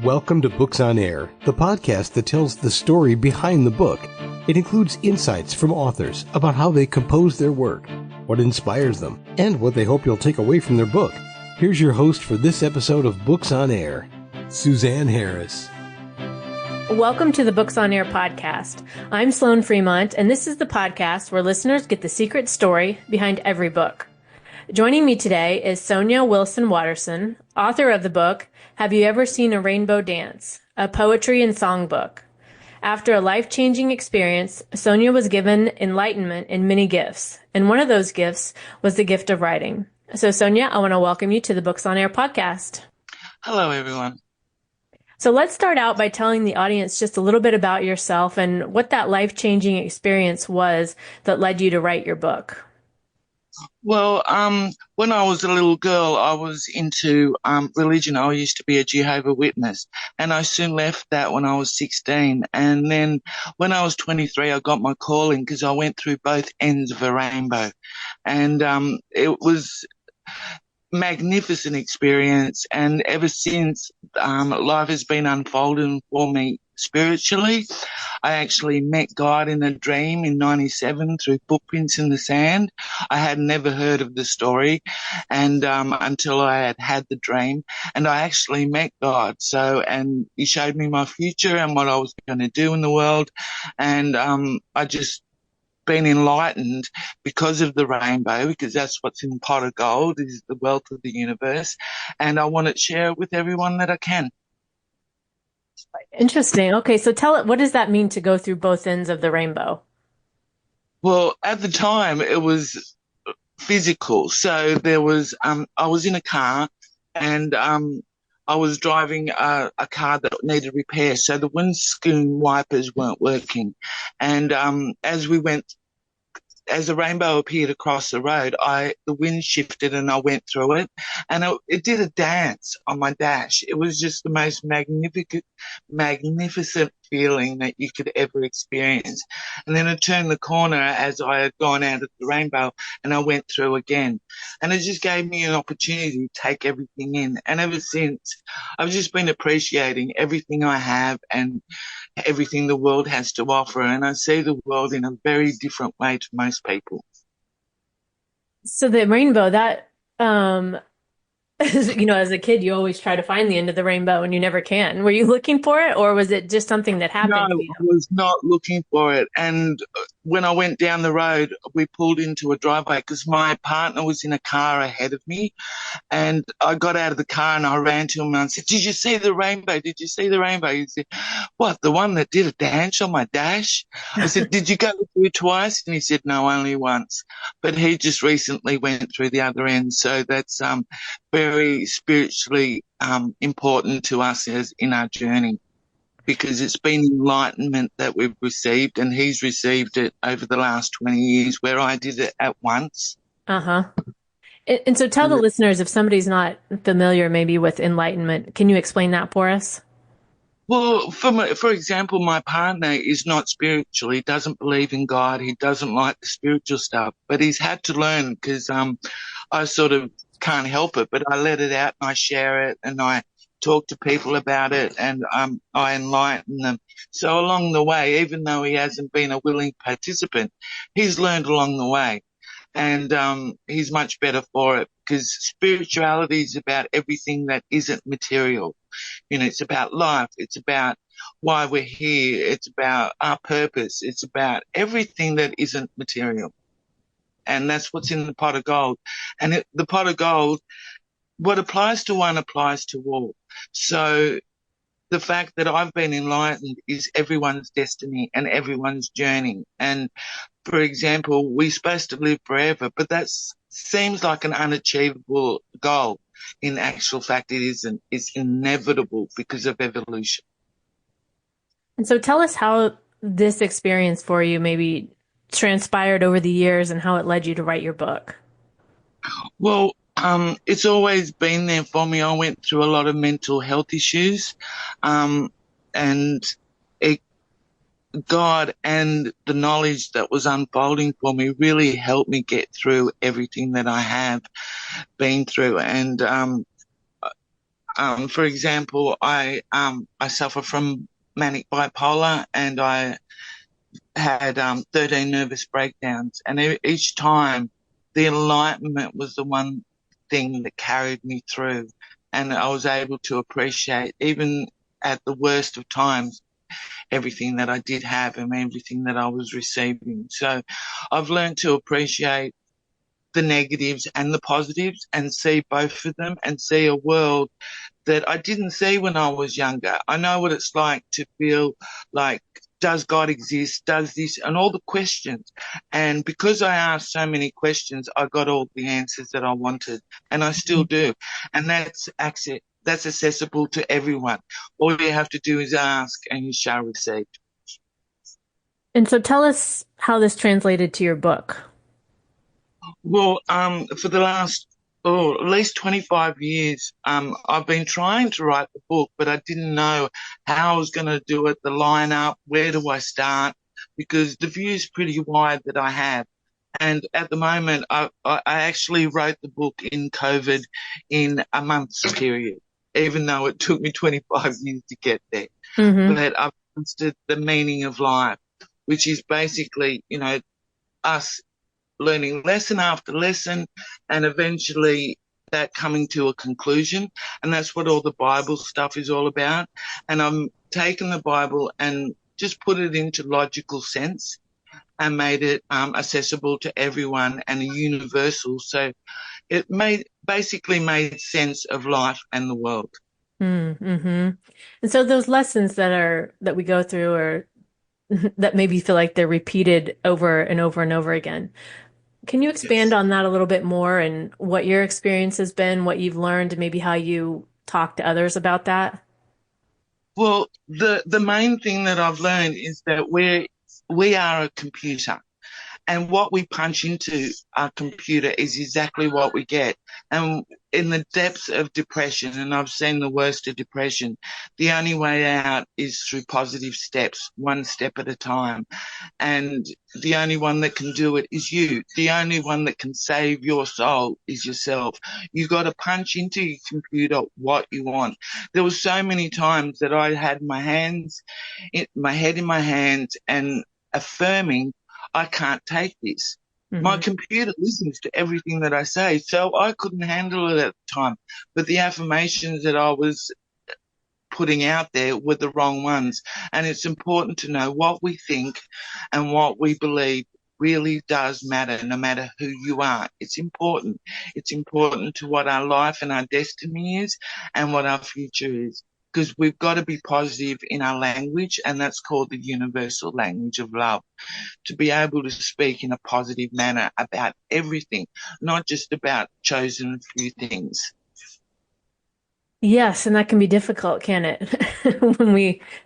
Welcome to Books on Air, the podcast that tells the story behind the book. It includes insights from authors about how they compose their work, what inspires them, and what they hope you'll take away from their book. Here's your host for this episode of Books on Air, Suzanne Harris. Welcome to the Books on Air podcast. I'm Sloan Fremont, and this is the podcast where listeners get the secret story behind every book. Joining me today is Sonja Wilson Watterson, author of the book, Have You Ever Seen a Rainbow Dance? A poetry and song book. After a life-changing experience, Sonja was given enlightenment in many gifts, and one of those gifts was the gift of writing. So Sonja, I want to welcome you to the Books on Air podcast. Hello, everyone. So let's start out by telling the audience just a little bit about yourself and what that life-changing experience was that led you to write your book. Well, when I was a little girl, I was into religion. I used to be a Jehovah's Witness, and I soon left that when I was 16. And then when I was 23, I got my calling because I went through both ends of a rainbow. And it was magnificent experience. And ever since, life has been unfolding for me spiritually. I actually met God in a dream in 97 through footprints in the sand. I had never heard of the story and until I had the dream, and I actually met God. And he showed me my future and what I was going to do in the world. And I just been enlightened because of the rainbow, because that's what's in the pot of gold, is the wealth of the universe. And I want to share it with everyone that I can. Interesting. Okay, so tell it, what does that mean to go through both ends of the rainbow? Well, at the time it was physical. So there was, I was in a car and I was driving a car that needed repair. So the windscreen wipers weren't working. And as the rainbow appeared across the road, the wind shifted and I went through it, and it did a dance on my dash. It was just the most magnificent feeling that you could ever experience. And then I turned the corner as I had gone out of the rainbow and I went through again. And it just gave me an opportunity to take everything in. And ever since, I've just been appreciating everything I have and everything the world has to offer. And I see the world in a very different way to most people. So the rainbow, that, as a kid, you always try to find the end of the rainbow and you never can. Were you looking for it, or was it just something that happened to you? I was not looking for it. And when I went down the road, we pulled into a driveway because my partner was in a car ahead of me. And I got out of the car and I ran to him and I said, "Did you see the rainbow? Did you see the rainbow?" He said, "What, the one that did a dance on my dash?" I said, "Did you go through twice?" And he said, "No, only once." But he just recently went through the other end. So that's very spiritually important to us as in our journey, because it's been enlightenment that we've received, and he's received it over the last 20 years where I did it at once. Uh-huh. And so tell the listeners, if somebody's not familiar maybe with enlightenment, can you explain that for us? Well, for example, my partner is not spiritual. He doesn't believe in God. He doesn't like the spiritual stuff, but he's had to learn because I sort of can't help it, but I let it out and I share it and I talk to people about it and I enlighten them. So along the way, even though he hasn't been a willing participant, he's learned along the way. And he's much better for it, because spirituality is about everything that isn't material. It's about life. It's about why we're here. It's about our purpose. It's about everything that isn't material. And that's what's in the pot of gold. And the pot of gold, what applies to one applies to all. So the fact that I've been enlightened is everyone's destiny and everyone's journey. And for example, we're supposed to live forever, but that seems like an unachievable goal. In actual fact, it isn't. It's inevitable because of evolution. And so tell us how this experience for you maybe transpired over the years and how it led you to write your book. Well, it's always been there for me. I went through a lot of mental health issues, and God and the knowledge that was unfolding for me really helped me get through everything that I have been through. And For example, I suffer from manic bipolar, and I had 13 nervous breakdowns, and each time the enlightenment was the one thing that carried me through, and I was able to appreciate, even at the worst of times, everything that I did have and everything that I was receiving. So I've learned to appreciate the negatives and the positives and see both of them and see a world that I didn't see when I was younger. I know what it's like to feel like, does God exist? Does this? And all the questions. And because I asked so many questions, I got all the answers that I wanted, and I still do. And that's accessible to everyone. All you have to do is ask, and you shall receive. And so tell us how this translated to your book. Well, for the last, at least 25 years, I've been trying to write the book, but I didn't know how I was going to do it, the lineup, where do I start? Because the view is pretty wide that I have. And at the moment, I actually wrote the book in COVID in a month's period, even though it took me 25 years to get there. Mm-hmm. But I've understood the meaning of life, which is basically, us learning lesson after lesson, and eventually that coming to a conclusion. And that's what all the Bible stuff is all about. And I'm taking the Bible and just put it into logical sense and made it accessible to everyone and universal. So it basically made sense of life and the world. Mm-hmm. And so those lessons that we go through, or that maybe feel like they're repeated over and over and over again. Can you expand on that a little bit more, and what your experience has been, what you've learned, and maybe how you talk to others about that? Well, the main thing that I've learned is that we are a computer, and what we punch into our computer is exactly what we get. And in the depths of depression, and I've seen the worst of depression, the only way out is through positive steps, one step at a time. And the only one that can do it is you. The only one that can save your soul is yourself. You got to punch into your computer what you want. There were so many times that I had my head in my hands and affirming, I can't take this. Mm-hmm. My computer listens to everything that I say, so I couldn't handle it at the time. But the affirmations that I was putting out there were the wrong ones. And it's important to know what we think and what we believe really does matter, no matter who you are. It's important. It's important to what our life and our destiny is and what our future is. Because we've got to be positive in our language, and that's called the universal language of love. To be able to speak in a positive manner about everything, not just about chosen few things. Yes, and that can be difficult, can it?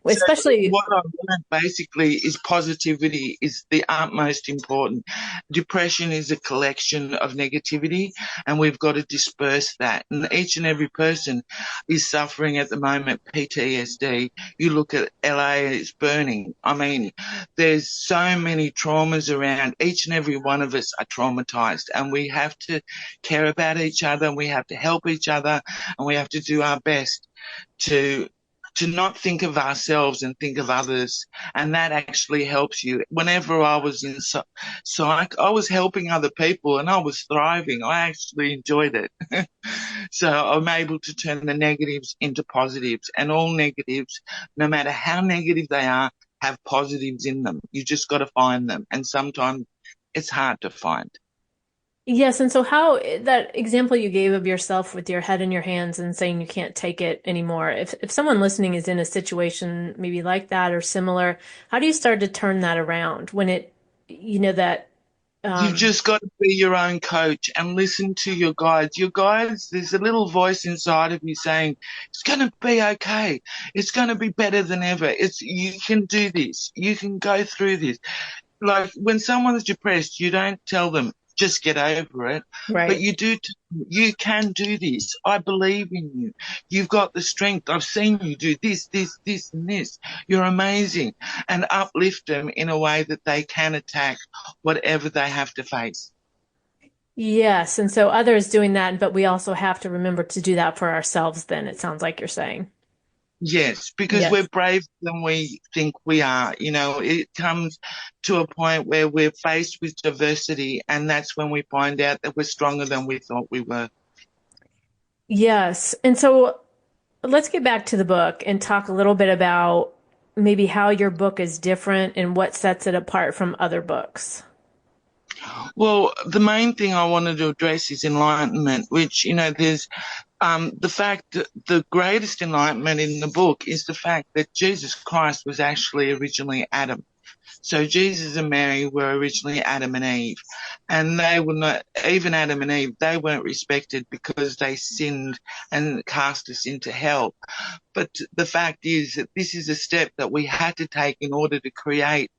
Especially. So what I've learned basically is positivity is the utmost important. Depression is a collection of negativity, and we've got to disperse that. And each and every person is suffering at the moment PTSD. You look at LA, it's burning. I mean, there's so many traumas around. Each and every one of us are traumatized, and we have to care about each other, and we have to help each other, and we have to do our best to not think of ourselves and think of others. And that actually helps you. Whenever I was in psych, I was helping other people and I was thriving. I actually enjoyed it. So I'm able to turn the negatives into positives, and all negatives, no matter how negative they are, have positives in them. You just got to find them. And sometimes it's hard to find. Yes, and so how that example you gave of yourself with your head in your hands and saying you can't take it anymore, if someone listening is in a situation maybe like that or similar, how do you start to turn that around when that you've just got to be your own coach and listen to your guides. Your guides, there's a little voice inside of you saying, it's going to be okay. It's going to be better than ever. You can do this. You can go through this. Like when someone's depressed, you don't tell them, just get over it. Right. But you can do this. I believe in you. You've got the strength. I've seen you do this, and this. You're amazing. And uplift them in a way that they can attack whatever they have to face. Yes. And so others doing that, but we also have to remember to do that for ourselves then, it sounds like you're saying. Yes, because we're Yes. braver than we think we are. You know, it comes to a point where we're faced with diversity, and that's when we find out that we're stronger than we thought we were. Yes. And so let's get back to the book and talk a little bit about maybe how your book is different and what sets it apart from other books. Well, the main thing I wanted to address is enlightenment, which, there's the fact that the greatest enlightenment in the book is the fact that Jesus Christ was actually originally Adam. So Jesus and Mary were originally Adam and Eve, and they were not, even Adam and Eve, they weren't respected because they sinned and cast us into hell. But the fact is that this is a step that we had to take in order to create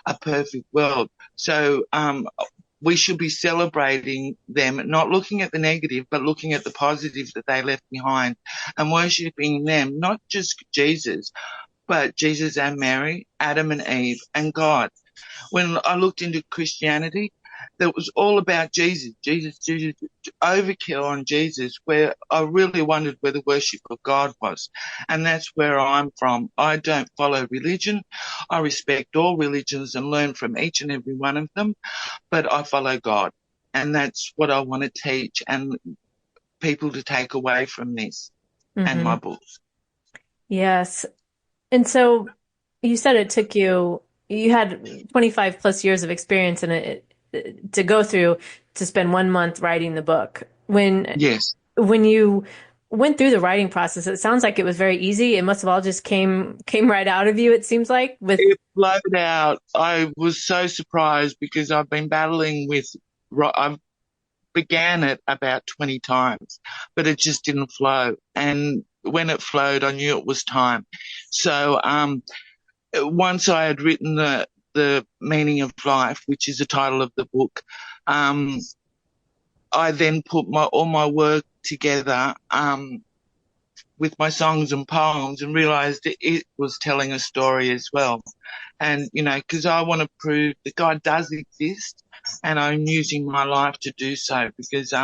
a perfect world. So, we should be celebrating them, not looking at the negative, but looking at the positive that they left behind and worshipping them, not just Jesus, but Jesus and Mary, Adam and Eve, and God. When I looked into Christianity, that was all about Jesus, overkill on Jesus, where I really wondered where the worship of God was. And that's where I'm from. I don't follow religion. I respect all religions and learn from each and every one of them, but I follow God. And that's what I want to teach and people to take away from this and my books. Yes. And so you said it took you, you had 25 plus years of experience in it to go through to spend 1 month writing the book. Yes. When you went through the writing process, it sounds like it was very easy. It must have all just came right out of you, it seems like, with It flowed out. I was so surprised because I've been battling with, I began it about 20 times, but it just didn't flow. And when it flowed, I knew it was time. So, once I had written the meaning of life, which is the title of the book, I then put all my work together, with my songs and poems and realized that it was telling a story as well. And, because I want to prove that God does exist and I'm using my life to do so because,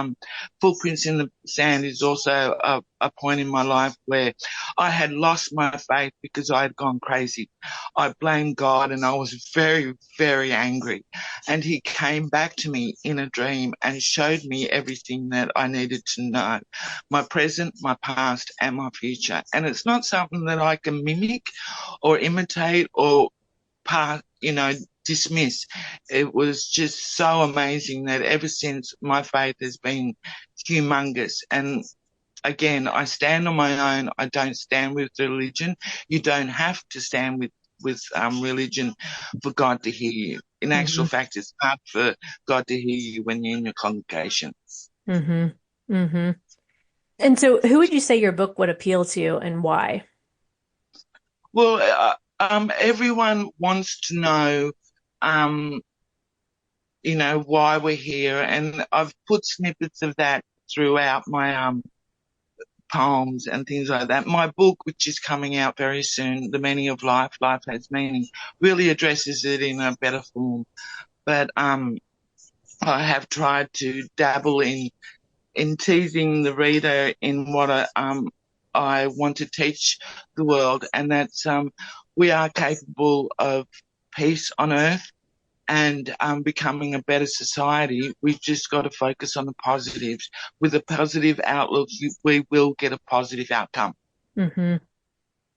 Footprints in the Sand is also a point in my life where I had lost my faith because I had gone crazy. I blamed God and I was very, very angry. And he came back to me in a dream and showed me everything that I needed to know, my present, my past, and my future. And it's not something that I can mimic or imitate or dismiss. It was just so amazing that ever since my faith has been humongous. And again, I stand on my own. I don't stand with religion. You don't have to stand with religion for God to hear you. In actual fact, it's hard for God to hear you when you're in your congregation. Mm-hmm. Mm-hmm. And so who would you say your book would appeal to and why? Well, everyone wants to know, why we're here. And I've put snippets of that throughout my, poems and things like that. My book, which is coming out very soon, The Meaning of Life, Life Has Meaning, really addresses it in a better form. But, I have tried to dabble in teasing the reader in what I want to teach the world, and that's we are capable of peace on earth and becoming a better society. We've just got to focus on the positives. With a positive outlook, we will get a positive outcome. Mm-hmm.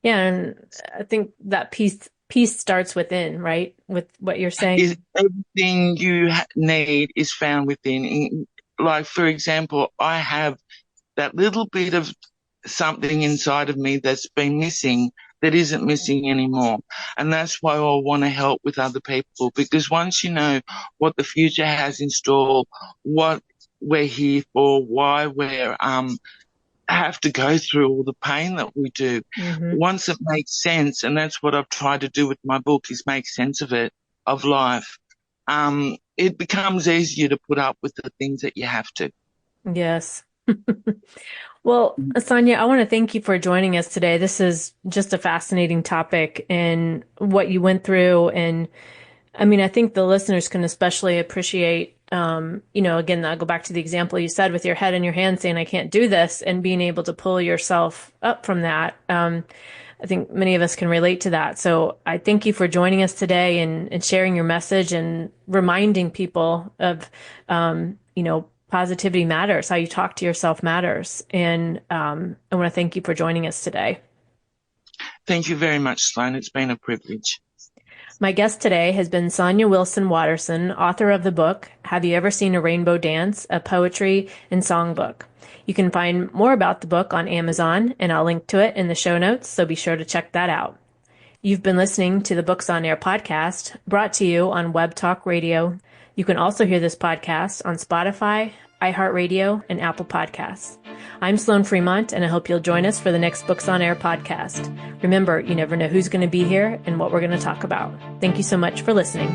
Yeah, and I think that peace starts within, right? With what you're saying. Everything you need is found within. Like, for example, I have that little bit of something inside of me that's been missing that isn't missing anymore. And that's why I want to help with other people, because once you know what the future has in store, what we're here for, why we're have to go through all the pain that we do. Once it makes sense, and that's what I've tried to do with my book, is make sense of it, of life, it becomes easier to put up with the things that you have to. Yes. Well, Sonja, I want to thank you for joining us today. This is just a fascinating topic and what you went through. And I mean, I think the listeners can especially appreciate again, I'll go back to the example you said with your head in your hand saying, I can't do this, and being able to pull yourself up from that. I think many of us can relate to that. So I thank you for joining us today and sharing your message and reminding people of, positivity matters. How you talk to yourself matters. And I want to thank you for joining us today. Thank you very much, Sloan. It's been a privilege. My guest today has been Sonja Wilson Watterson, author of the book, Have You Ever Seen a Rainbow Dance? A Poetry and Songbook. You can find more about the book on Amazon, and I'll link to it in the show notes, so be sure to check that out. You've been listening to the Books on Air podcast, brought to you on Web Talk Radio. You can also hear this podcast on Spotify, iHeartRadio, and Apple Podcasts. I'm Sloan Fremont, and I hope you'll join us for the next Books on Air podcast. Remember, you never know who's going to be here and what we're going to talk about. Thank you so much for listening.